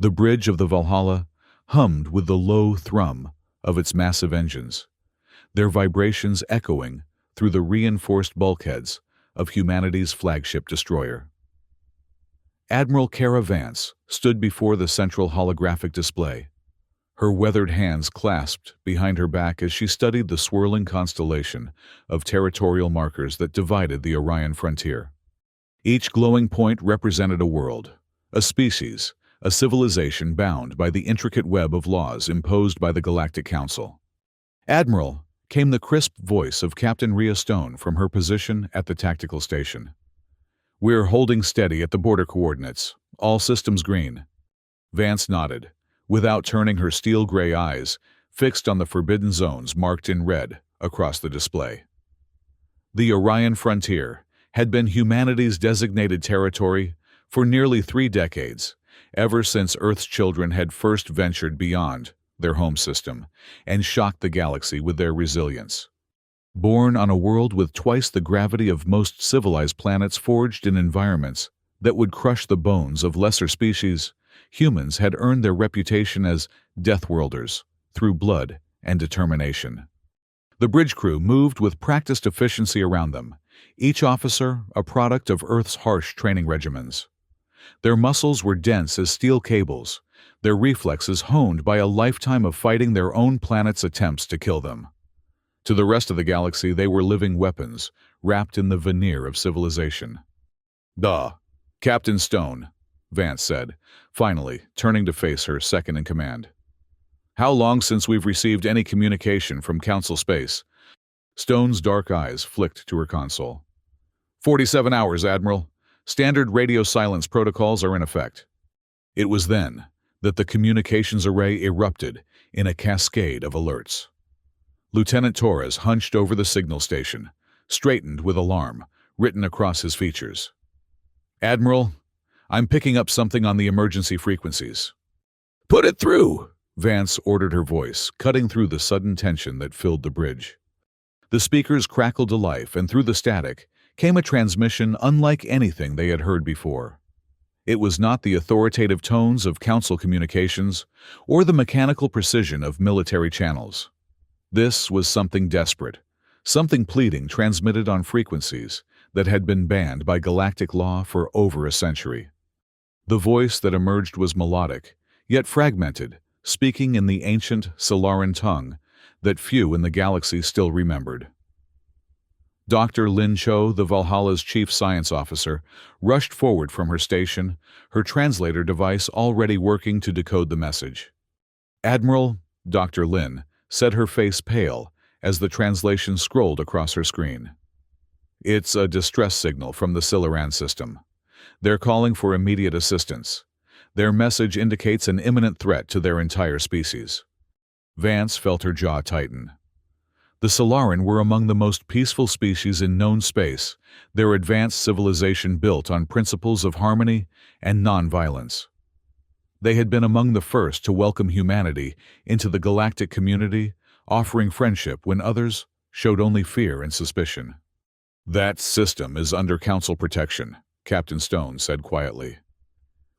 The bridge of the Valhalla hummed with the low thrum of its massive engines, their vibrations echoing through the reinforced bulkheads of humanity's flagship destroyer. Admiral Kara Vance stood before the central holographic display, her weathered hands clasped behind her back as she studied the swirling constellation of territorial markers that divided the Orion frontier. Each glowing point represented a world, a species, a civilization bound by the intricate web of laws imposed by the Galactic Council. "Admiral," came the crisp voice of Captain Rhea Stone from her position at the tactical station. "We're holding steady at the border coordinates. All systems green." Vance nodded, without turning her steel-gray eyes fixed on the forbidden zones marked in red across the display. The Orion frontier had been humanity's designated territory for nearly 3 decades, ever since Earth's children had first ventured beyond their home system and shocked the galaxy with their resilience. Born on a world with twice the gravity of most civilized planets forged in environments that would crush the bones of lesser species, humans had earned their reputation as Deathworlders through blood and determination. The bridge crew moved with practiced efficiency around them, each officer a product of Earth's harsh training regimens. Their muscles were dense as steel cables, their reflexes honed by a lifetime of fighting their own planet's attempts to kill them. To the rest of the galaxy, they were living weapons, wrapped in the veneer of civilization. "Duh, Captain Stone," Vance said, finally turning to face her second-in-command. "How long since we've received any communication from Council space?" Stone's dark eyes flicked to her console. 47 hours, Admiral. Standard radio silence protocols are in effect." It was then that the communications array erupted in a cascade of alerts. Lieutenant Torres hunched over the signal station, straightened with alarm written across his features. "Admiral, I'm picking up something on the emergency frequencies." "Put it through," Vance ordered, her voice cutting through the sudden tension that filled the bridge. The speakers crackled to life, and through the static came a transmission unlike anything they had heard before. It was not the authoritative tones of Council communications or the mechanical precision of military channels. This was something desperate, something pleading transmitted on frequencies that had been banned by galactic law for over a century. The voice that emerged was melodic, yet fragmented, speaking in the ancient Solaran tongue that few in the galaxy still remembered. Dr. Lin Cho, the Valhalla's chief science officer, rushed forward from her station, her translator device already working to decode the message. "Admiral," Dr. Lin said, her face pale as the translation scrolled across her screen. "It's a distress signal from the Solaran system. They're calling for immediate assistance. Their message indicates an imminent threat to their entire species." Vance felt her jaw tighten. The Solaran were among the most peaceful species in known space, their advanced civilization built on principles of harmony and non-violence. They had been among the first to welcome humanity into the galactic community, offering friendship when others showed only fear and suspicion. "That system is under Council protection," Captain Stone said quietly.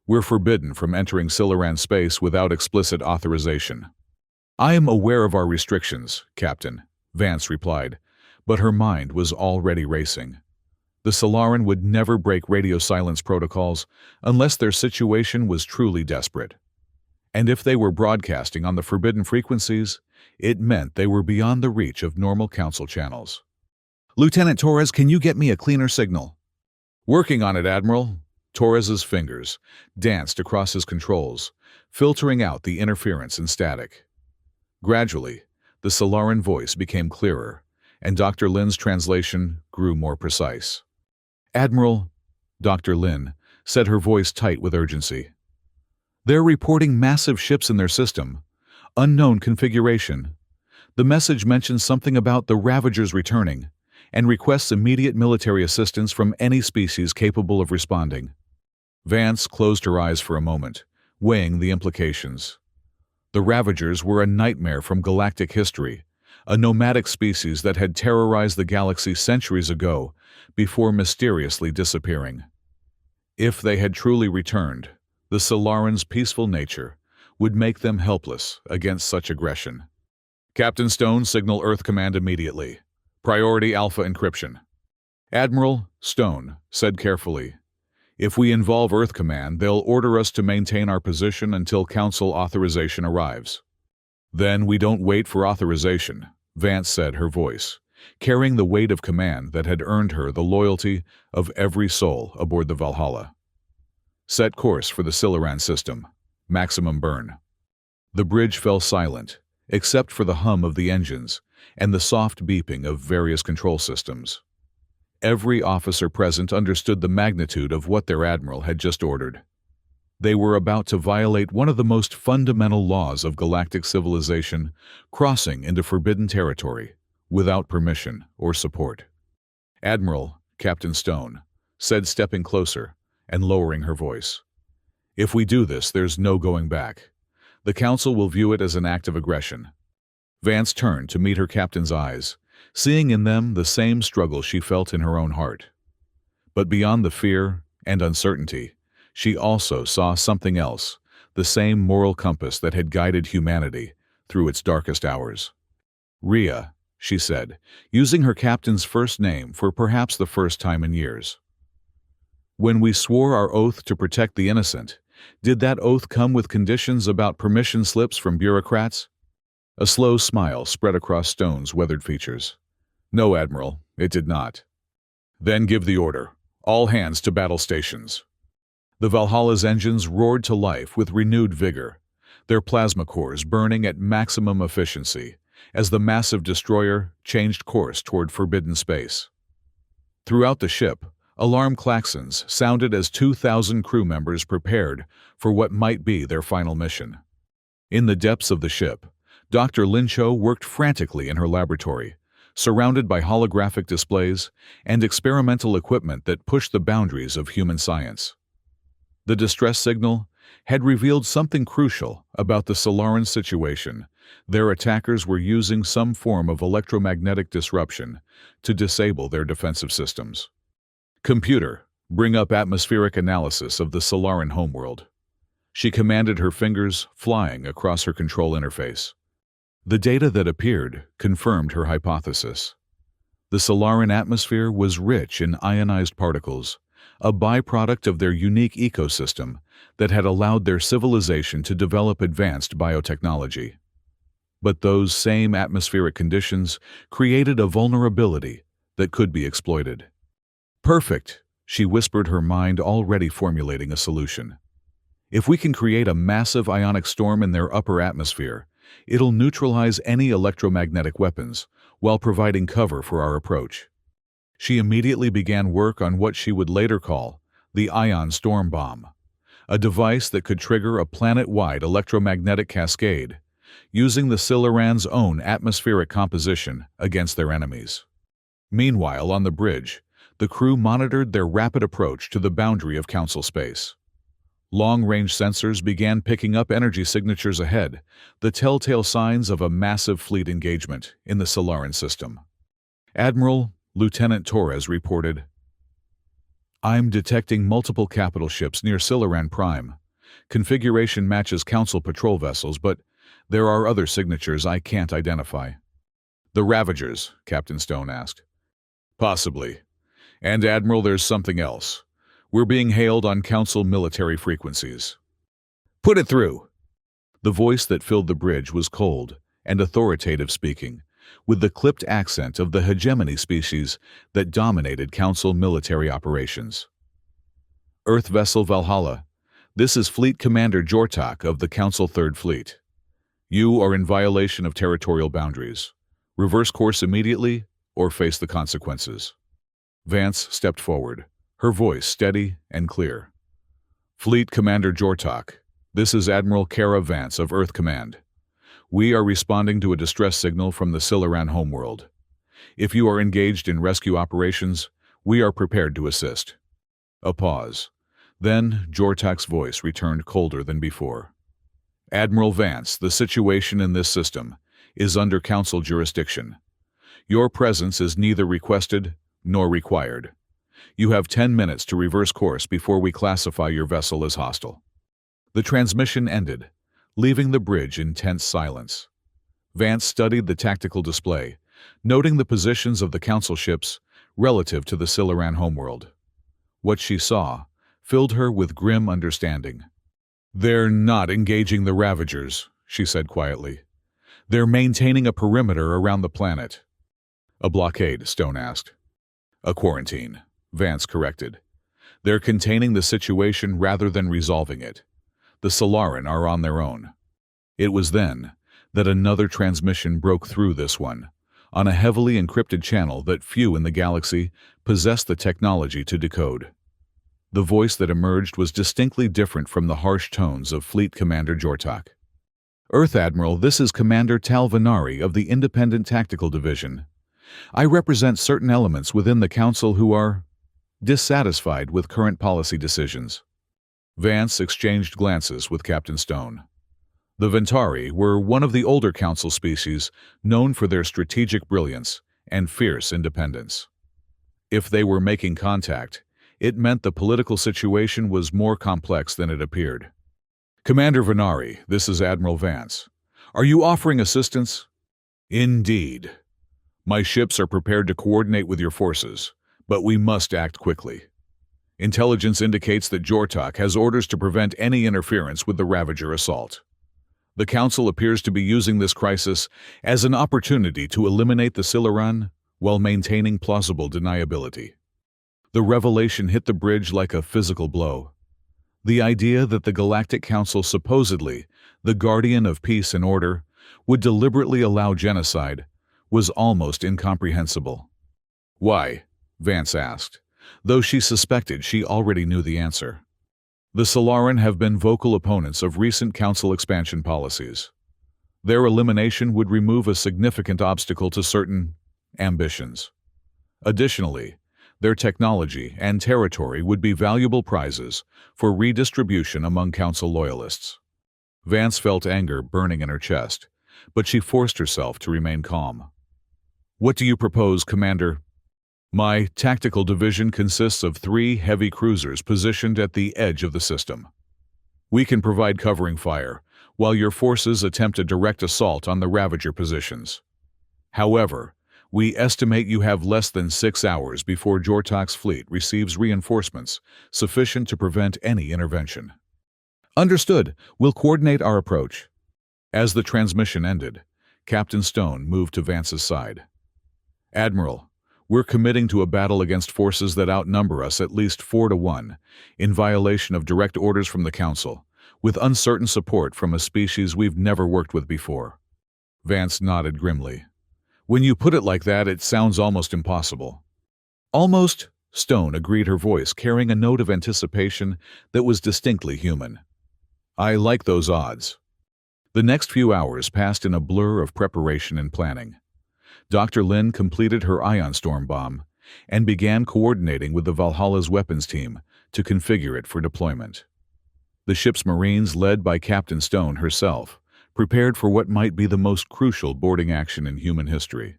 "We're forbidden from entering Solaran space without explicit authorization." "I am aware of our restrictions, Captain," Vance replied, but her mind was already racing. The Solaran would never break radio silence protocols unless their situation was truly desperate. And if they were broadcasting on the forbidden frequencies, it meant they were beyond the reach of normal Council channels. "Lieutenant Torres, can you get me a cleaner signal?" "Working on it, Admiral." Torres's fingers danced across his controls, filtering out the interference and static. Gradually, the Solaran voice became clearer, and Dr. Lin's translation grew more precise. "Admiral," Dr. Lin said, her voice tight with urgency. "They're reporting massive ships in their system. Unknown configuration. The message mentions something about the Ravagers returning, and requests immediate military assistance from any species capable of responding." Vance closed her eyes for a moment, weighing the implications. The Ravagers were a nightmare from galactic history, a nomadic species that had terrorized the galaxy centuries ago before mysteriously disappearing. If they had truly returned, the The Solarans' peaceful nature would make them helpless against such aggression. Captain Stone, signal Earth Command immediately. Priority Alpha encryption. Admiral Stone said carefully, "If we involve Earth Command, they'll order us to maintain our position until Council authorization arrives." "Then we don't wait for authorization," Vance said, her voice carrying the weight of command that had earned her the loyalty of every soul aboard the Valhalla. "Set course for the Silaran system. Maximum burn." The bridge fell silent, except for the hum of the engines and the soft beeping of various control systems. Every officer present understood the magnitude of what their admiral had just ordered. They were about to violate one of the most fundamental laws of galactic civilization, crossing into forbidden territory without permission or support. "Admiral," Captain Stone said, stepping closer and lowering her voice, "if we do this, there's no going back. The Council will view it as an act of aggression." Vance turned to meet her captain's eyes, seeing in them the same struggle she felt in her own heart. But beyond the fear and uncertainty, she also saw something else, the same moral compass that had guided humanity through its darkest hours. "Rhea," she said, using her captain's first name for perhaps the first time in years. "When we swore our oath to protect the innocent, did that oath come with conditions about permission slips from bureaucrats?" A slow smile spread across Stone's weathered features. "No, Admiral, it did not." "Then give the order. All hands to battle stations." The Valhalla's engines roared to life with renewed vigor, their plasma cores burning at maximum efficiency as the massive destroyer changed course toward forbidden space. Throughout the ship, alarm klaxons sounded as 2,000 crew members prepared for what might be their final mission. In the depths of the ship, Dr. Lincho worked frantically in her laboratory, surrounded by holographic displays and experimental equipment that pushed the boundaries of human science. The distress signal had revealed something crucial about the Solaran situation. Their attackers were using some form of electromagnetic disruption to disable their defensive systems. "Computer, bring up atmospheric analysis of the Solaran homeworld." She commanded, her fingers flying across her control interface. The data that appeared confirmed her hypothesis. The Solaran atmosphere was rich in ionized particles, a byproduct of their unique ecosystem that had allowed their civilization to develop advanced biotechnology. But those same atmospheric conditions created a vulnerability that could be exploited. "Perfect," she whispered, her mind already formulating a solution. "If we can create a massive ionic storm in their upper atmosphere, it'll neutralize any electromagnetic weapons while providing cover for our approach." She immediately began work on what she would later call the Ion Storm Bomb, a device that could trigger a planet-wide electromagnetic cascade, using the Silaran's own atmospheric composition against their enemies. Meanwhile, on the bridge, the crew monitored their rapid approach to the boundary of Council space. Long-range sensors began picking up energy signatures ahead, the telltale signs of a massive fleet engagement in the Solaran system. Admiral Lieutenant Torres reported, "I'm detecting multiple capital ships near Silaran Prime. Configuration matches Council patrol vessels, but there are other signatures I can't identify." "The Ravagers?" Captain Stone asked. "Possibly. And Admiral, there's something else. We're being hailed on Council military frequencies." "Put it through." The voice that filled the bridge was cold and authoritative, speaking with the clipped accent of the hegemony species that dominated Council military operations. "Earth vessel Valhalla, this is Fleet Commander Jortak of the Council Third Fleet. You are in violation of territorial boundaries. Reverse course immediately or face the consequences." Vance stepped forward, her voice steady and clear. "Fleet Commander Jortak, this is Admiral Kara Vance of Earth Command. We are responding to a distress signal from the Silaran homeworld. If you are engaged in rescue operations, we are prepared to assist." A pause. Then Jortak's voice returned colder than before. "Admiral Vance, the situation in this system is under Council jurisdiction. Your presence is neither requested nor required. You have 10 minutes to reverse course before we classify your vessel as hostile." The transmission ended, leaving the bridge in tense silence. Vance studied the tactical display, noting the positions of the Council ships relative to the Siluran homeworld. What she saw filled her with grim understanding. "They're not engaging the Ravagers," she said quietly. "They're maintaining a perimeter around the planet." "A blockade," Stone asked. "A quarantine," Vance corrected. "They're containing the situation rather than resolving it. The Siluran are on their own." It was then that another transmission broke through this one, on a heavily encrypted channel that few in the galaxy possessed the technology to decode. The voice that emerged was distinctly different from the harsh tones of Fleet Commander Jortok. "Earth Admiral, this is Commander Tal Venari of the Independent Tactical Division. I represent certain elements within the Council who are dissatisfied with current policy decisions." Vance exchanged glances with Captain Stone. The Ventari were one of the older Council species known for their strategic brilliance and fierce independence. If they were making contact, it meant the political situation was more complex than it appeared. "Commander Venari, this is Admiral Vance. Are you offering assistance?" "Indeed. My ships are prepared to coordinate with your forces, but we must act quickly. Intelligence indicates that Jortok has orders to prevent any interference with the Ravager assault. The Council appears to be using this crisis as an opportunity to eliminate the Siluran while maintaining plausible deniability." The revelation hit the bridge like a physical blow. The idea that the Galactic Council, supposedly the guardian of peace and order, would deliberately allow genocide was almost incomprehensible. "Why?" Vance asked, though she suspected she already knew the answer. "The Siluran have been vocal opponents of recent Council expansion policies. Their elimination would remove a significant obstacle to certain ambitions. Additionally, their technology and territory would be valuable prizes for redistribution among Council loyalists." Vance felt anger burning in her chest, but she forced herself to remain calm. "What do you propose, Commander?" "My tactical division consists of 3 heavy cruisers positioned at the edge of the system. We can provide covering fire, while your forces attempt a direct assault on the Ravager positions. However, we estimate you have less than 6 hours before Jortok's fleet receives reinforcements sufficient to prevent any intervention." "Understood. We'll coordinate our approach." As the transmission ended, Captain Stone moved to Vance's side. "Admiral, we're committing to a battle against forces that outnumber us at least 4-1, in violation of direct orders from the Council, with uncertain support from a species we've never worked with before." Vance nodded grimly. "When you put it like that, it sounds almost impossible." "Almost," Stone agreed, her voice carrying a note of anticipation that was distinctly human. "I like those odds." The next few hours passed in a blur of preparation and planning. Dr. Lin completed her ion storm bomb and began coordinating with the Valhalla's weapons team to configure it for deployment. The ship's Marines, led by Captain Stone herself, prepared for what might be the most crucial boarding action in human history.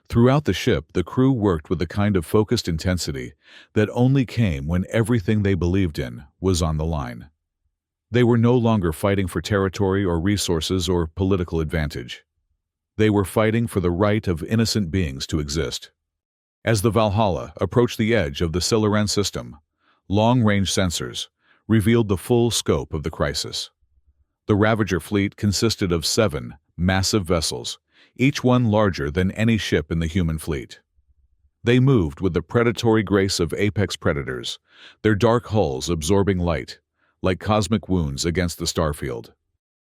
Throughout the ship, the crew worked with a kind of focused intensity that only came when everything they believed in was on the line. They were no longer fighting for territory or resources or political advantage. They were fighting for the right of innocent beings to exist. As the Valhalla approached the edge of the Siluran system, long-range sensors revealed the full scope of the crisis. The Ravager fleet consisted of 7 massive vessels, each one larger than any ship in the human fleet. They moved with the predatory grace of apex predators, their dark hulls absorbing light, like cosmic wounds against the starfield.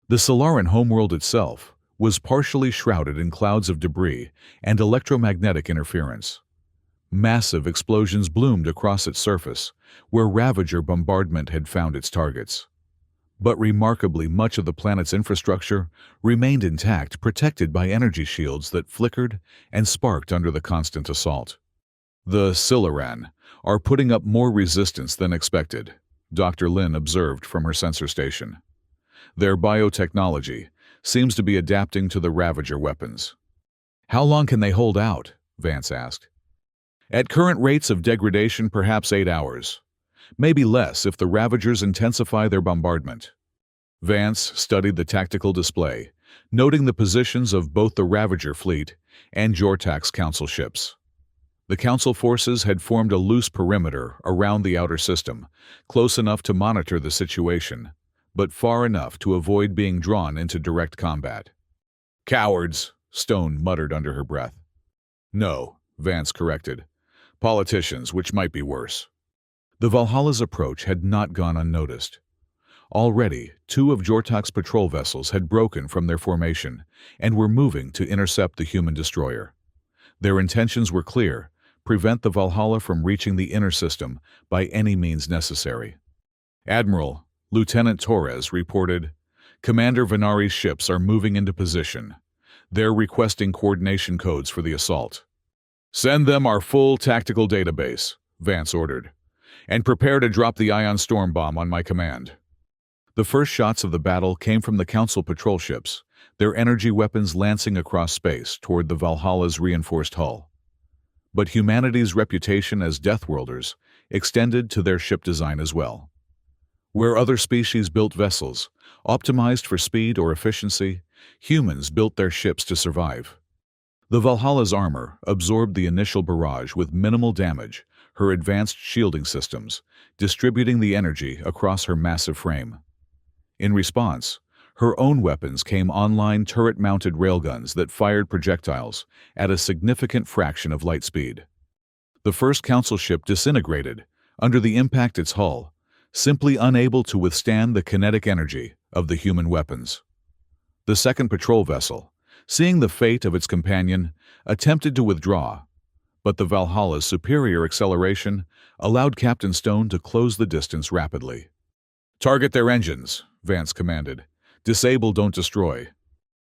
The Siluran homeworld itself was partially shrouded in clouds of debris and electromagnetic interference. Massive explosions bloomed across its surface, where Ravager bombardment had found its targets. But remarkably, much of the planet's infrastructure remained intact, protected by energy shields that flickered and sparked under the constant assault. "The Siluran are putting up more resistance than expected," Dr. Lin observed from her sensor station. "Their biotechnology seems to be adapting to the Ravager weapons." "How long can they hold out?" Vance asked. "At current rates of degradation, perhaps 8 hours. Maybe less if the Ravagers intensify their bombardment. Vance studied the tactical display, noting the positions of both the Ravager fleet and Jortak's council ships. The council forces had formed a loose perimeter around the outer system, close enough to monitor the situation, but far enough to avoid being drawn into direct combat. "Cowards," Stone muttered under her breath. "No," Vance corrected. "Politicians, which might be worse." The Valhalla's approach had not gone unnoticed. Already, 2 of Jortak's patrol vessels had broken from their formation and were moving to intercept the human destroyer. Their intentions were clear: prevent the Valhalla from reaching the inner system by any means necessary. "Admiral," Lieutenant Torres reported, "Commander Venari's ships are moving into position. They're requesting coordination codes for the assault." "Send them our full tactical database," Vance ordered, "and prepare to drop the ion storm bomb on my command." The first shots of the battle came from the Council patrol ships, their energy weapons lancing across space toward the Valhalla's reinforced hull. But humanity's reputation as Deathworlders extended to their ship design as well. Where other species built vessels, optimized for speed or efficiency, humans built their ships to survive. The Valhalla's armor absorbed the initial barrage with minimal damage, her advanced shielding systems distributing the energy across her massive frame. In response, her own weapons came online, turret-mounted railguns that fired projectiles at a significant fraction of light speed. The first council ship disintegrated under the impact its hull, simply unable to withstand the kinetic energy of the human weapons. The second patrol vessel, seeing the fate of its companion, attempted to withdraw, but the Valhalla's superior acceleration allowed Captain Stone to close the distance rapidly. "Target their engines," Vance commanded. "Disable, don't destroy."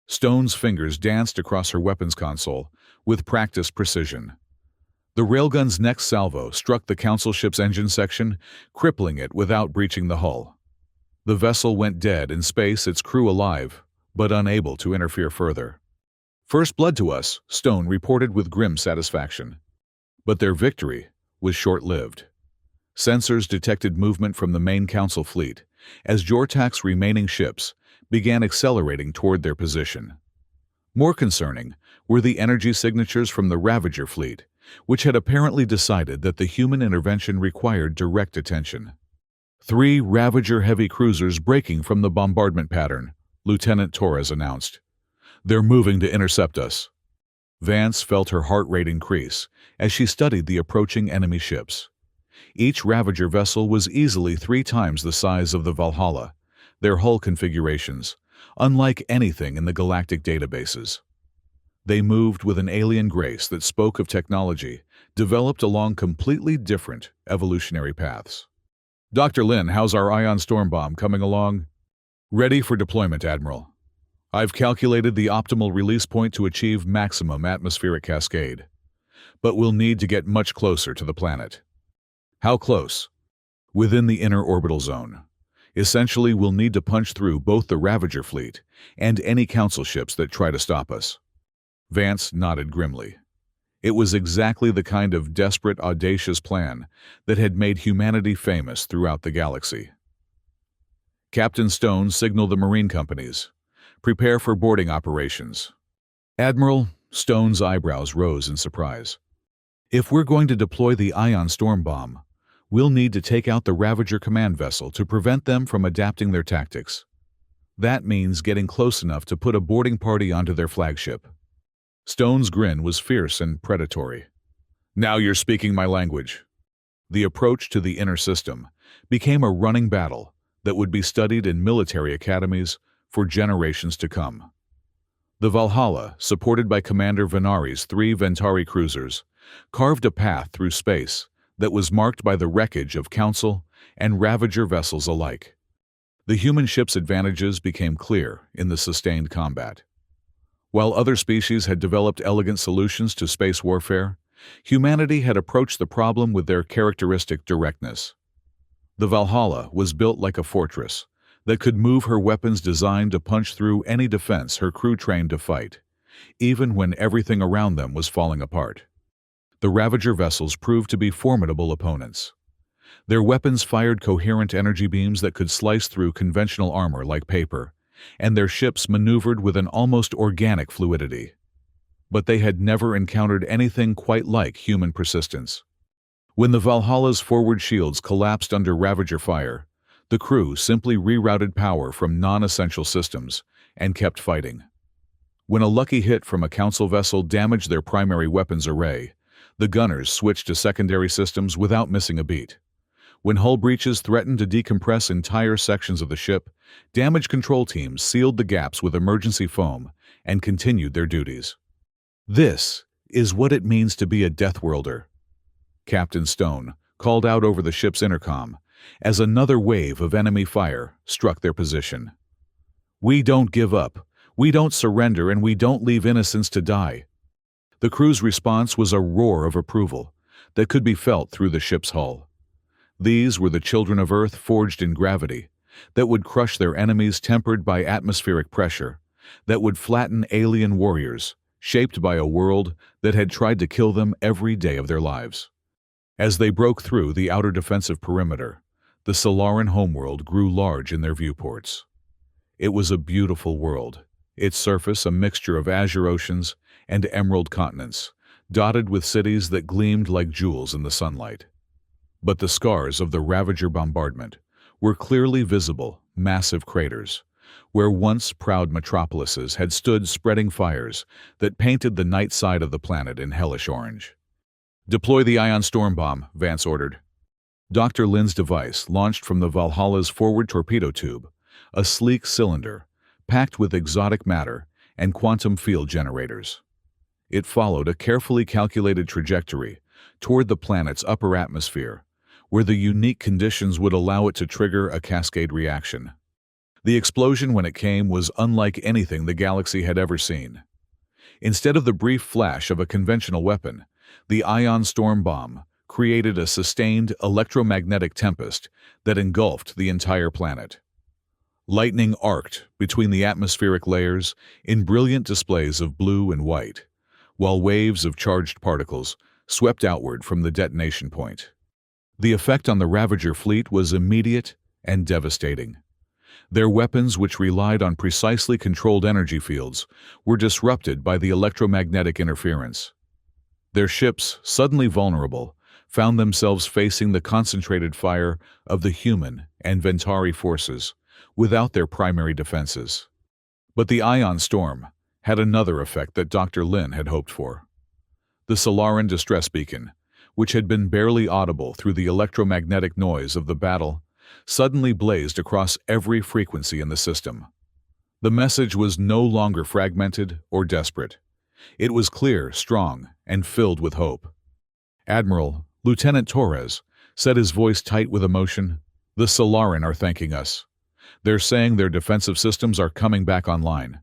Stone's fingers danced across her weapons console with practiced precision. The railgun's next salvo struck the council ship's engine section, crippling it without breaching the hull. The vessel went dead in space, its crew alive, but unable to interfere further. "First blood to us," Stone reported with grim satisfaction. But their victory was short-lived. Sensors detected movement from the main council fleet as Jortak's remaining ships began accelerating toward their position. More concerning were the energy signatures from the Ravager fleet, which had apparently decided that the human intervention required direct attention. 3 Ravager heavy cruisers breaking from the bombardment pattern, Lieutenant Torres announced. "They're moving to intercept us." Vance felt her heart rate increase as she studied the approaching enemy ships. Each Ravager vessel was easily 3 times the size of the Valhalla, their hull configurations unlike anything in the galactic databases. They moved with an alien grace that spoke of technology developed along completely different evolutionary paths. "Dr. Lin, how's our ion storm bomb coming along?" "Ready for deployment, Admiral. I've calculated the optimal release point to achieve maximum atmospheric cascade, but we'll need to get much closer to the planet." "How close?" "Within the inner orbital zone. Essentially, we'll need to punch through both the Ravager fleet and any council ships that try to stop us." Vance nodded grimly. It was exactly the kind of desperate, audacious plan that had made humanity famous throughout the galaxy. Captain Stone signaled the marine companies. "Prepare for boarding operations." "Admiral," Stone's eyebrows rose in surprise. "If we're going to deploy the ion storm bomb, we'll need to take out the Ravager command vessel to prevent them from adapting their tactics. That means getting close enough to put a boarding party onto their flagship." Stone's grin was fierce and predatory. "Now you're speaking my language." The approach to the inner system became a running battle that would be studied in military academies for generations to come. The Valhalla, supported by Commander Venari's 3 Ventari cruisers, carved a path through space that was marked by the wreckage of Council and Ravager vessels alike. The human ship's advantages became clear in the sustained combat. While other species had developed elegant solutions to space warfare, humanity had approached the problem with their characteristic directness. The Valhalla was built like a fortress that could move, her weapons designed to punch through any defense her crew trained to fight, even when everything around them was falling apart. The Ravager vessels proved to be formidable opponents. Their weapons fired coherent energy beams that could slice through conventional armor like paper, and their ships maneuvered with an almost organic fluidity. But they had never encountered anything quite like human persistence. When the Valhalla's forward shields collapsed under Ravager fire, the crew simply rerouted power from non-essential systems and kept fighting. When a lucky hit from a Council vessel damaged their primary weapons array, the gunners switched to secondary systems without missing a beat. When hull breaches threatened to decompress entire sections of the ship, damage control teams sealed the gaps with emergency foam and continued their duties. This is what it means to be a Deathworlder, Captain Stone called out over the ship's intercom as another wave of enemy fire struck their position. "We don't give up, we don't surrender, and we don't leave innocents to die." The crew's response was a roar of approval that could be felt through the ship's hull. These were the children of Earth forged in gravity, that would crush their enemies tempered by atmospheric pressure, that would flatten alien warriors, shaped by a world that had tried to kill them every day of their lives. As they broke through the outer defensive perimeter, the Solaran homeworld grew large in their viewports. It was a beautiful world, its surface a mixture of azure oceans and emerald continents, dotted with cities that gleamed like jewels in the sunlight. But the scars of the Ravager bombardment were clearly visible, massive craters, where once proud metropolises had stood spreading fires that painted the night side of the planet in hellish orange. "Deploy the ion storm bomb," Vance ordered. Dr. Lin's device launched from the Valhalla's forward torpedo tube, a sleek cylinder packed with exotic matter and quantum field generators. It followed a carefully calculated trajectory toward the planet's upper atmosphere, where the unique conditions would allow it to trigger a cascade reaction. The explosion when it came was unlike anything the galaxy had ever seen. Instead of the brief flash of a conventional weapon, the ion storm bomb created a sustained electromagnetic tempest that engulfed the entire planet. Lightning arced between the atmospheric layers in brilliant displays of blue and white, while waves of charged particles swept outward from the detonation point. The effect on the Ravager fleet was immediate and devastating. Their weapons, which relied on precisely controlled energy fields, were disrupted by the electromagnetic interference. Their ships, suddenly vulnerable, found themselves facing the concentrated fire of the human and Ventari forces without their primary defenses. But the ion storm had another effect that Dr. Lin had hoped for. The Solaran distress beacon, which had been barely audible through the electromagnetic noise of the battle, suddenly blazed across every frequency in the system. The message was no longer fragmented or desperate. It was clear, strong, and filled with hope. "Admiral, Lieutenant Torres," said his voice tight with emotion, "the Solaran are thanking us. They're saying their defensive systems are coming back online."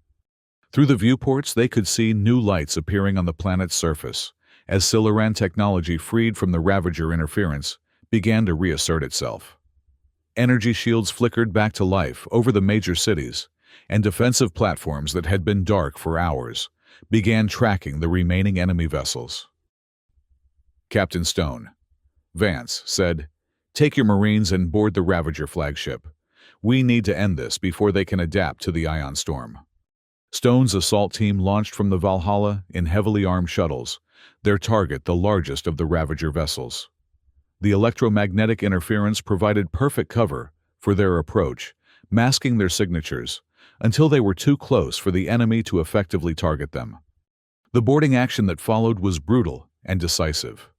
Through the viewports, they could see new lights appearing on the planet's surface, as Solaran technology freed from the Ravager interference began to reassert itself. Energy shields flickered back to life over the major cities, and defensive platforms that had been dark for hours began tracking the remaining enemy vessels. "Captain Stone," Vance said, "take your Marines and board the Ravager flagship. We need to end this before they can adapt to the ion storm." Stone's assault team launched from the Valhalla in heavily armed shuttles, their target the largest of the Ravager vessels. The electromagnetic interference provided perfect cover for their approach, masking their signatures until they were too close for the enemy to effectively target them. The boarding action that followed was brutal and decisive.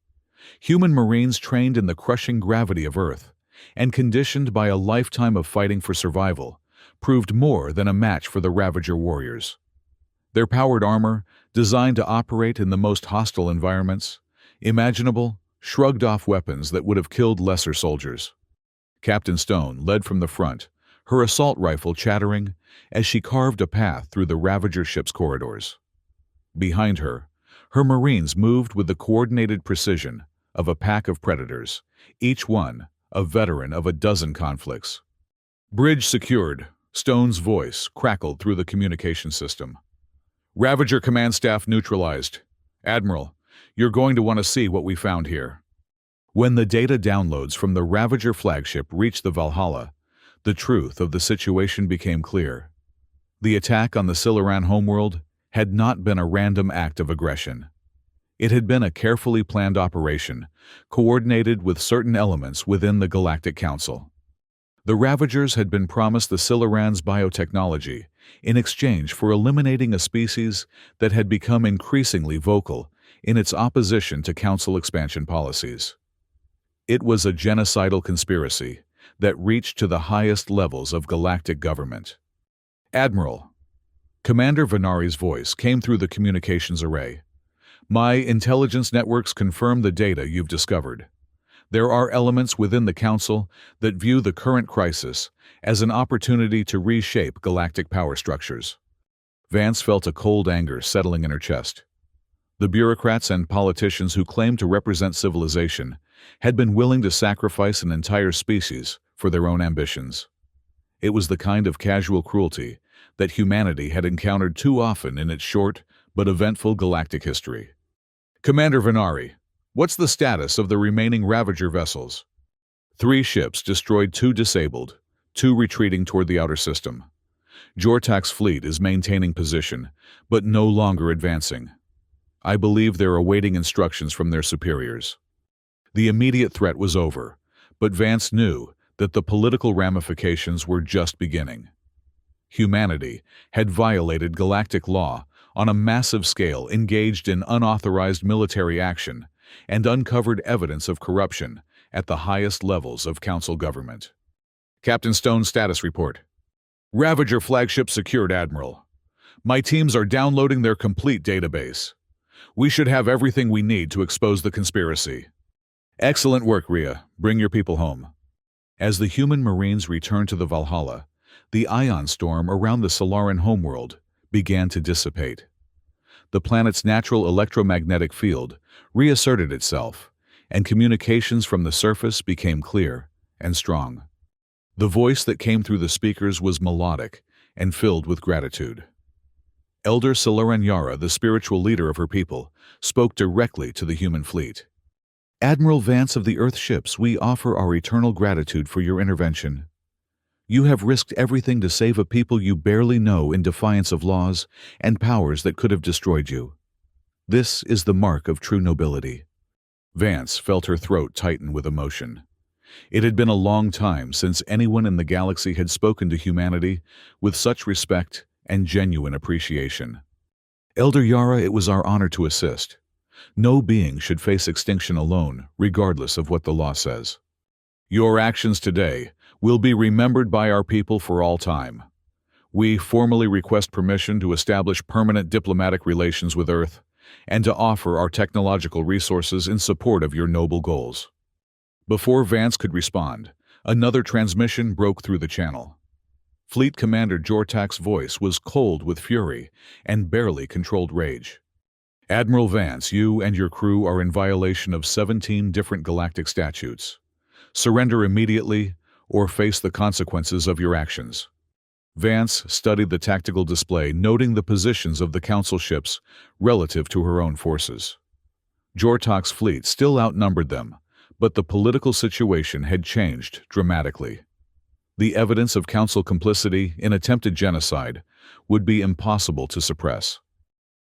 Human Marines trained in the crushing gravity of Earth and conditioned by a lifetime of fighting for survival proved more than a match for the Ravager warriors. Their powered armor, designed to operate in the most hostile environments imaginable, shrugged off weapons that would have killed lesser soldiers. Captain Stone led from the front, her assault rifle chattering as she carved a path through the Ravager ship's corridors. Behind her, her Marines moved with the coordinated precision of a pack of predators, each one a veteran of a dozen conflicts. "Bridge secured," Stone's voice crackled through the communication system. "Ravager command staff neutralized. Admiral, you're going to want to see what we found here." When the data downloads from the Ravager flagship reached the Valhalla, the truth of the situation became clear. The attack on the Siluran homeworld had not been a random act of aggression. It had been a carefully planned operation, coordinated with certain elements within the Galactic Council. The Ravagers had been promised the Siluran's biotechnology in exchange for eliminating a species that had become increasingly vocal in its opposition to Council expansion policies. It was a genocidal conspiracy that reached to the highest levels of galactic government. "Admiral," Commander Venari's voice came through the communications array. "My intelligence networks confirm the data you've discovered. There are elements within the Council that view the current crisis as an opportunity to reshape galactic power structures." Vance felt a cold anger settling in her chest. The bureaucrats and politicians who claimed to represent civilization had been willing to sacrifice an entire species for their own ambitions. It was the kind of casual cruelty that humanity had encountered too often in its short but eventful galactic history. "Commander Venari, what's the status of the remaining Ravager vessels?" 3 ships destroyed, 2 disabled, 2 retreating toward the outer system. Jortak's fleet is maintaining position, but no longer advancing. I believe they're awaiting instructions from their superiors. The immediate threat was over, but Vance knew that the political ramifications were just beginning. Humanity had violated galactic law on a massive scale, engaged in unauthorized military action, and uncovered evidence of corruption at the highest levels of Council government. "Captain Stone's status report. Ravager flagship secured, Admiral. My teams are downloading their complete database. We should have everything we need to expose the conspiracy." "Excellent work, Rhea. Bring your people home." As the human Marines returned to the Valhalla, the ion storm around the Siluran homeworld began to dissipate. The planet's natural electromagnetic field reasserted itself, and communications from the surface became clear and strong. The voice that came through the speakers was melodic and filled with gratitude. Elder Siluran Yara, the spiritual leader of her people, spoke directly to the human fleet. "Admiral Vance of the Earth ships, we offer our eternal gratitude for your intervention. You have risked everything to save a people you barely know in defiance of laws and powers that could have destroyed you. This is the mark of true nobility." Vance felt her throat tighten with emotion. It had been a long time since anyone in the galaxy had spoken to humanity with such respect and genuine appreciation. "Elder Yara, it was our honor to assist. No being should face extinction alone, regardless of what the law says. Your actions today will be remembered by our people for all time. We formally request permission to establish permanent diplomatic relations with Earth and to offer our technological resources in support of your noble goals." Before Vance could respond, another transmission broke through the channel. Fleet Commander Jortak's voice was cold with fury and barely controlled rage. "Admiral Vance, you and your crew are in violation of 17 different galactic statutes. Surrender immediately or face the consequences of your actions." Vance studied the tactical display, noting the positions of the Council ships relative to her own forces. Jortak's fleet still outnumbered them, but the political situation had changed dramatically. The evidence of Council complicity in attempted genocide would be impossible to suppress.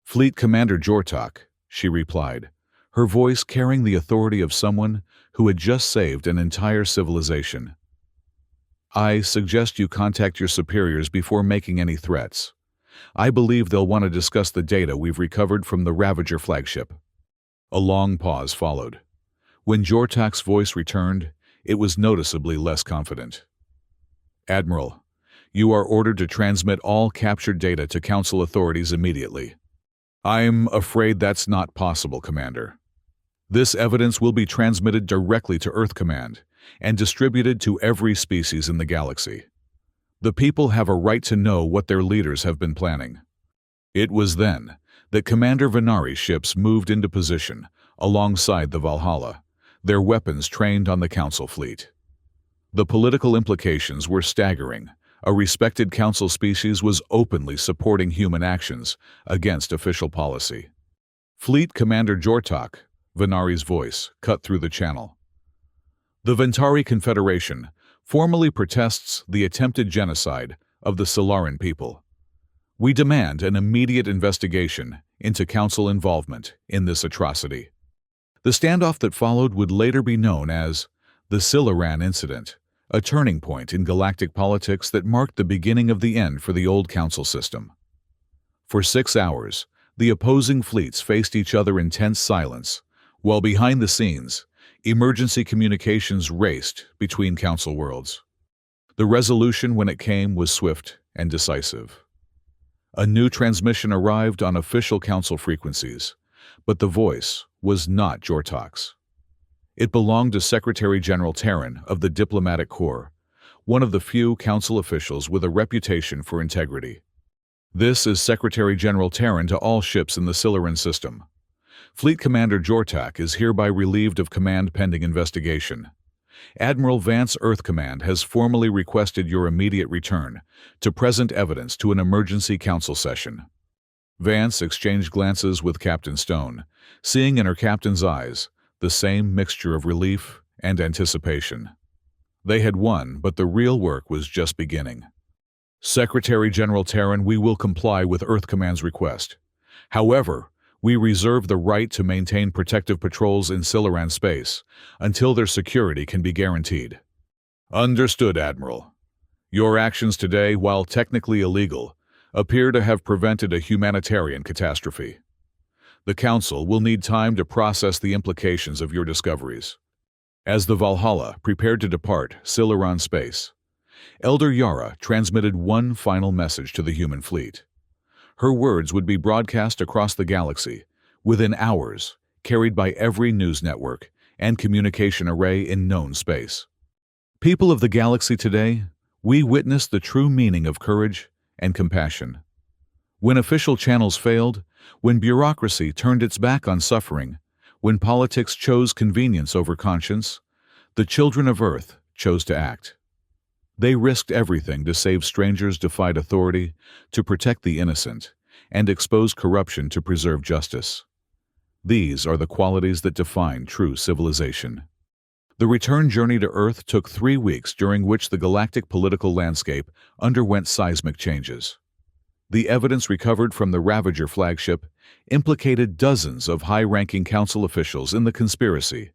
"Fleet Commander Jortak," she replied, her voice carrying the authority of someone who had just saved an entire civilization. "I suggest you contact your superiors before making any threats. I believe they'll want to discuss the data we've recovered from the Ravager flagship." A long pause followed. When Jortak's voice returned, it was noticeably less confident. "Admiral, you are ordered to transmit all captured data to Council authorities immediately." "I'm afraid that's not possible, Commander. This evidence will be transmitted directly to Earth Command and distributed to every species in the galaxy. The people have a right to know what their leaders have been planning." It was then that Commander Venari's ships moved into position alongside the Valhalla, their weapons trained on the Council fleet. The political implications were staggering. A respected Council species was openly supporting human actions against official policy. "Fleet Commander Jortak," Venari's voice cut through the channel. The Ventari Confederation formally protests the attempted genocide of the Solaran people. We demand an immediate investigation into Council involvement in this atrocity. The standoff that followed would later be known as the Silaran Incident, a turning point in galactic politics that marked the beginning of the end for the old Council system. For 6 hours, the opposing fleets faced each other in tense silence, while behind the scenes, emergency communications raced between Council worlds. The resolution, when it came, was swift and decisive. A new transmission arrived on official Council frequencies, but the voice was not Jortok's. It belonged to Secretary General Terran of the Diplomatic Corps, one of the few Council officials with a reputation for integrity. This is Secretary General Terran to all ships in the Silaran system. Fleet Commander Jortok is hereby relieved of command pending investigation. Admiral Vance Earth Command has formally requested your immediate return to present evidence to an emergency council session. Vance exchanged glances with Captain Stone, seeing in her captain's eyes the same mixture of relief and anticipation. They had won, but the real work was just beginning. Secretary General Terran, we will comply with Earth Command's request. However, we reserve the right to maintain protective patrols in Silaran space until their security can be guaranteed. Understood, Admiral. Your actions today, while technically illegal, appear to have prevented a humanitarian catastrophe. The Council will need time to process the implications of your discoveries. As the Valhalla prepared to depart Silaran space, Elder Yara transmitted one final message to the human fleet. Her words would be broadcast across the galaxy within hours, carried by every news network and communication array in known space. People of the galaxy today, we witness the true meaning of courage and compassion. When official channels failed, when bureaucracy turned its back on suffering, when politics chose convenience over conscience, the children of Earth chose to act. They risked everything to save strangers, defied authority, to protect the innocent, and expose corruption to preserve justice. These are the qualities that define true civilization. The return journey to Earth took 3 weeks, during which the galactic political landscape underwent seismic changes. The evidence recovered from the Ravager flagship implicated dozens of high-ranking Council officials in the conspiracy,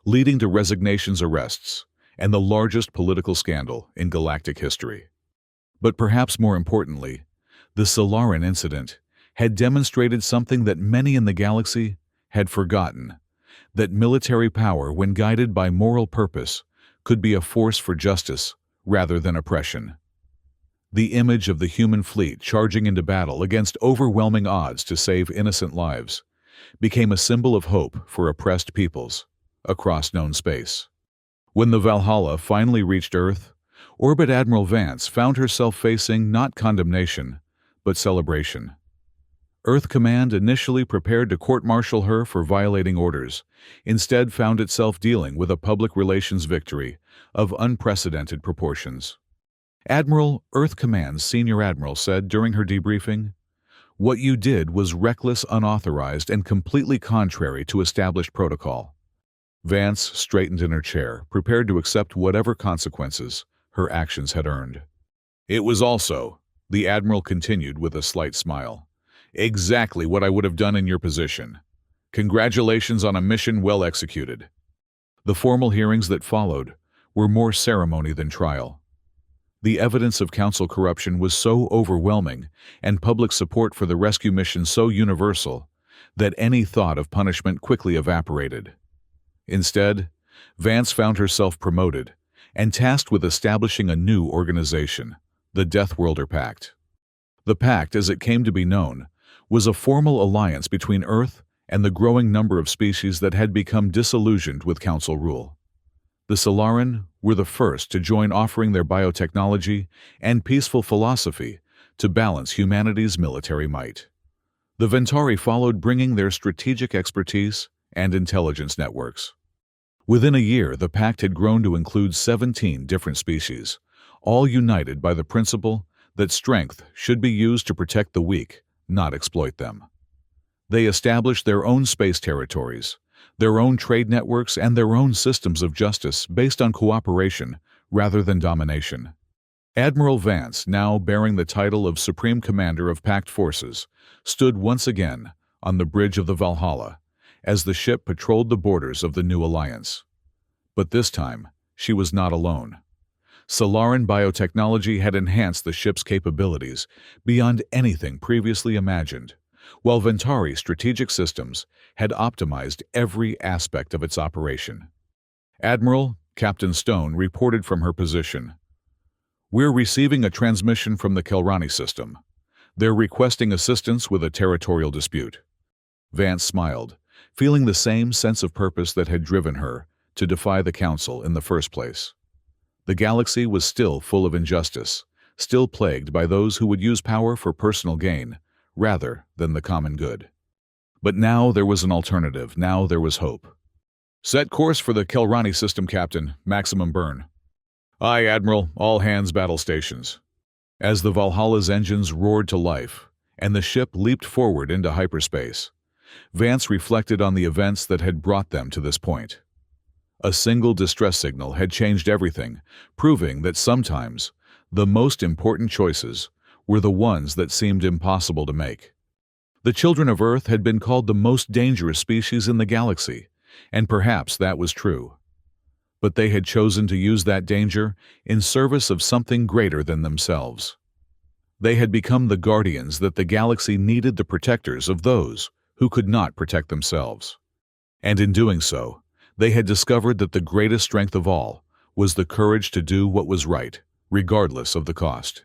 leading to resignations, arrests, and the largest political scandal in galactic history. But perhaps more importantly, the Solaran incident had demonstrated something that many in the galaxy had forgotten: that military power, when guided by moral purpose, could be a force for justice rather than oppression. The image of the human fleet charging into battle against overwhelming odds to save innocent lives became a symbol of hope for oppressed peoples across known space. When the Valhalla finally reached Earth, Orbit Admiral Vance found herself facing not condemnation, but celebration. Earth Command, initially prepared to court-martial her for violating orders, instead found itself dealing with a public relations victory of unprecedented proportions. Admiral, Earth Command's senior admiral said during her debriefing, "What you did was reckless, unauthorized, and completely contrary to established protocol." Vance straightened in her chair, prepared to accept whatever consequences her actions had earned. "It was also," the Admiral continued with a slight smile, "exactly what I would have done in your position. Congratulations on a mission well executed." The formal hearings that followed were more ceremony than trial. The evidence of Council corruption was so overwhelming, and public support for the rescue mission so universal, that any thought of punishment quickly evaporated. Instead, Vance found herself promoted and tasked with establishing a new organization, the Deathworlder Pact. The Pact, as it came to be known, was a formal alliance between Earth and the growing number of species that had become disillusioned with Council rule. The Solaran were the first to join, offering their biotechnology and peaceful philosophy to balance humanity's military might. The Ventari followed, bringing their strategic expertise and intelligence networks. Within a year, the Pact had grown to include 17 different species, all united by the principle that strength should be used to protect the weak, not exploit them. They established their own space territories, their own trade networks, and their own systems of justice based on cooperation rather than domination. Admiral Vance, now bearing the title of Supreme Commander of Pact Forces, stood once again on the bridge of the Valhalla as the ship patrolled the borders of the new alliance. But this time, she was not alone. Solaran biotechnology had enhanced the ship's capabilities beyond anything previously imagined, while Ventari strategic systems had optimized every aspect of its operation. Admiral, Captain Stone reported from her position. "We're receiving a transmission from the Kelrani system. They're requesting assistance with a territorial dispute." Vance smiled, feeling the same sense of purpose that had driven her to defy the Council in the first place. The galaxy was still full of injustice, still plagued by those who would use power for personal gain rather than the common good. But now there was an alternative, now there was hope. "Set course for the Kelrani system, Captain. Maximum burn." "Aye, Admiral. All hands battle stations." As the Valhalla's engines roared to life and the ship leaped forward into hyperspace, Vance reflected on the events that had brought them to this point. A single distress signal had changed everything, proving that sometimes the most important choices were the ones that seemed impossible to make. The children of Earth had been called the most dangerous species in the galaxy, and perhaps that was true. But they had chosen to use that danger in service of something greater than themselves. They had become the guardians that the galaxy needed, the protectors of those who could not protect themselves. And in doing so, they had discovered that the greatest strength of all was the courage to do what was right, regardless of the cost.